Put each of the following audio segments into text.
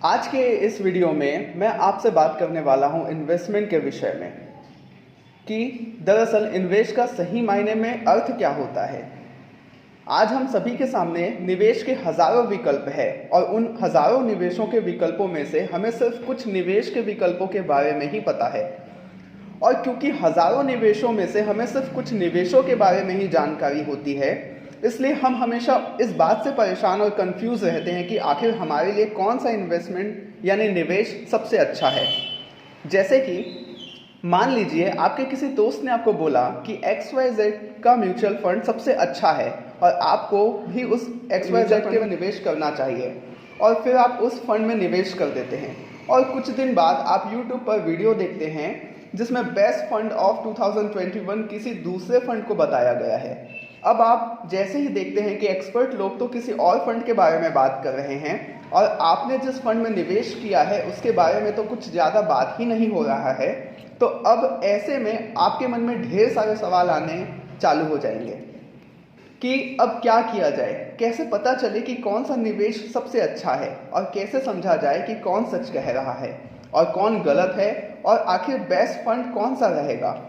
आज के इस वीडियो में मैं आपसे बात करने वाला हूं इन्वेस्टमेंट के विषय में कि दरअसल इन्वेस्ट का सही मायने में अर्थ क्या होता है। आज हम सभी के सामने निवेश के हजारों विकल्प है और उन हजारों निवेशों के विकल्पों में से हमें सिर्फ कुछ निवेश के विकल्पों के बारे में ही पता है। और क्योंकि हजारों निवेशों में से हमें सिर्फ कुछ निवेशों के बारे में ही जानकारी होती है, इसलिए हम हमेशा इस बात से परेशान और कंफ्यूज रहते हैं कि आखिर हमारे लिए कौन सा इन्वेस्टमेंट यानी निवेश सबसे अच्छा है। जैसे कि मान लीजिए आपके किसी दोस्त ने आपको बोला कि XYZ का म्यूचुअल फंड सबसे अच्छा है और आपको भी उस XYZ के में निवेश करना चाहिए, और फिर आप उस फंड में निवेश कर देते हैं और कुछ दिन बाद आप YouTube पर वीडियो देखते हैं जिसमें बेस्ट फंड ऑफ 2021 किसी दूसरे फंड को बताया गया है। अब आप जैसे ही देखते हैं कि एक्सपर्ट लोग तो किसी और फंड के बारे में बात कर रहे हैं और आपने जिस फंड में निवेश किया है उसके बारे में तो कुछ ज़्यादा बात ही नहीं हो रहा है, तो अब ऐसे में आपके मन में ढेर सारे सवाल आने चालू हो जाएंगे कि अब क्या किया जाए, कैसे पता चले कि कौन सा निवेश सबसे अच्छा है और कैसे समझा जाए कि कौन सच कह रहा है और कौन गलत है और आखिर बेस्ट फंड कौन सा रहेगा।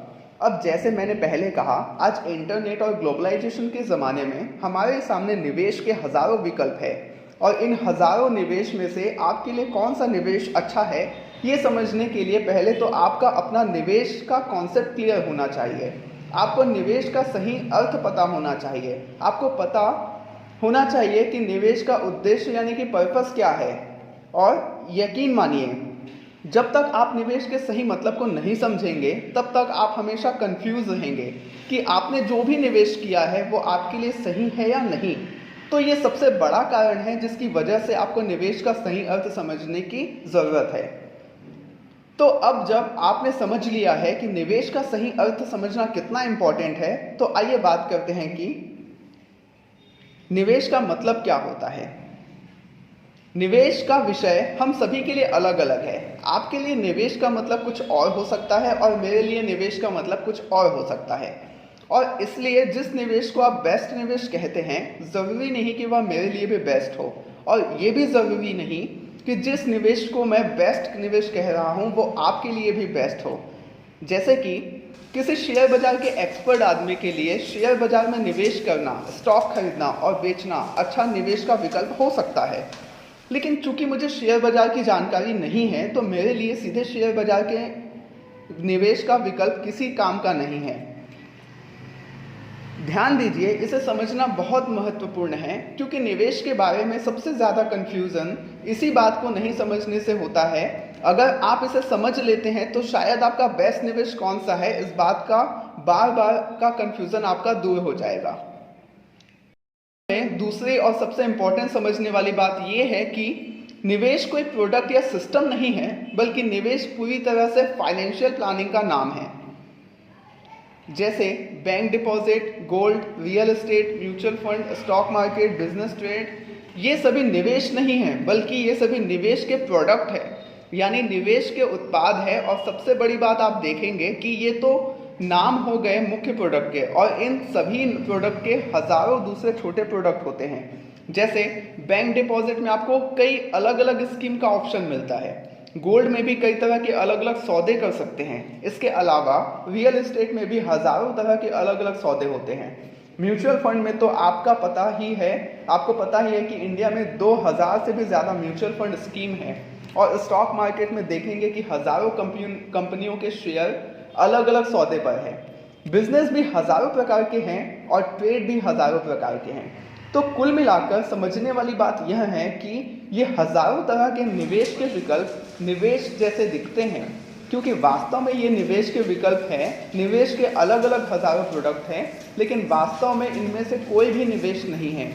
अब जैसे मैंने पहले कहा, आज इंटरनेट और ग्लोबलाइजेशन के ज़माने में हमारे सामने निवेश के हज़ारों विकल्प है और इन हज़ारों निवेश में से आपके लिए कौन सा निवेश अच्छा है ये समझने के लिए पहले तो आपका अपना निवेश का कॉन्सेप्ट क्लियर होना चाहिए। आपको निवेश का सही अर्थ पता होना चाहिए। आपको पता होना चाहिए कि निवेश का उद्देश्य यानी कि पर्पस क्या है। और यकीन मानिए, जब तक आप निवेश के सही मतलब को नहीं समझेंगे तब तक आप हमेशा कंफ्यूज रहेंगे कि आपने जो भी निवेश किया है वो आपके लिए सही है या नहीं। तो ये सबसे बड़ा कारण है जिसकी वजह से आपको निवेश का सही अर्थ समझने की ज़रूरत है। तो अब जब आपने समझ लिया है कि निवेश का सही अर्थ समझना कितना इम्पोर्टेंट है, तो आइए बात करते हैं कि निवेश का मतलब क्या होता है। निवेश का विषय हम सभी के लिए अलग अलग है। आपके लिए निवेश का मतलब कुछ और हो सकता है और मेरे लिए निवेश का मतलब कुछ और हो सकता है, और इसलिए जिस निवेश को आप बेस्ट निवेश कहते हैं ज़रूरी नहीं कि वह मेरे लिए भी बेस्ट हो, और ये भी ज़रूरी नहीं कि जिस निवेश को मैं बेस्ट निवेश कह रहा हूँ वो आपके लिए भी बेस्ट हो। जैसे कि किसी शेयर बाजार के एक्सपर्ट आदमी के लिए शेयर बाजार में निवेश करना, स्टॉक खरीदना और बेचना अच्छा निवेश का विकल्प हो सकता है, लेकिन चूंकि मुझे शेयर बाजार की जानकारी नहीं है तो मेरे लिए सीधे शेयर बाजार के निवेश का विकल्प किसी काम का नहीं है। ध्यान दीजिए, इसे समझना बहुत महत्वपूर्ण है क्योंकि निवेश के बारे में सबसे ज़्यादा कन्फ्यूज़न इसी बात को नहीं समझने से होता है। अगर आप इसे समझ लेते हैं तो शायद आपका बेस्ट निवेश कौन सा है इस बात का बार बार का कन्फ्यूज़न आपका दूर हो जाएगा। दूसरी और सबसे इम्पोर्टेंट समझने वाली बात यह है कि निवेश कोई प्रोडक्ट या सिस्टम नहीं है, बल्कि निवेश पूरी तरह से फाइनेंशियल प्लानिंग का नाम है। जैसे bank deposit, gold, real estate, mutual fund, stock market, business trade, ये सभी निवेश नहीं है बल्कि ये सभी निवेश के प्रोडक्ट है, यानी निवेश के उत्पाद है। और सबसे बड़ी बात आप देखेंगे कि ये तो नाम हो गए मुख्य प्रोडक्ट के, और इन सभी प्रोडक्ट के हजारों दूसरे छोटे प्रोडक्ट होते हैं। जैसे बैंक डिपॉजिट में आपको कई अलग अलग स्कीम का ऑप्शन मिलता है, गोल्ड में भी कई तरह के अलग अलग सौदे कर सकते हैं। इसके अलावा रियल एस्टेट में भी हजारों तरह के अलग अलग सौदे होते हैं। म्यूचुअल फंड में तो आपको पता ही है कि इंडिया में 2000 से भी ज़्यादा म्यूचुअल फंड स्कीम है, और स्टॉक मार्केट में देखेंगे कि हजारों कंपनियों के शेयर अलग अलग सौदे पर है। बिजनेस भी हजारों प्रकार के हैं और ट्रेड भी हजारों प्रकार के हैं। तो कुल मिलाकर समझने वाली बात यह है कि ये हजारों तरह के निवेश के विकल्प निवेश जैसे दिखते हैं, क्योंकि वास्तव में ये निवेश के विकल्प हैं। निवेश के अलग अलग हजारों प्रोडक्ट हैं, लेकिन वास्तव में इनमें से कोई भी निवेश नहीं है।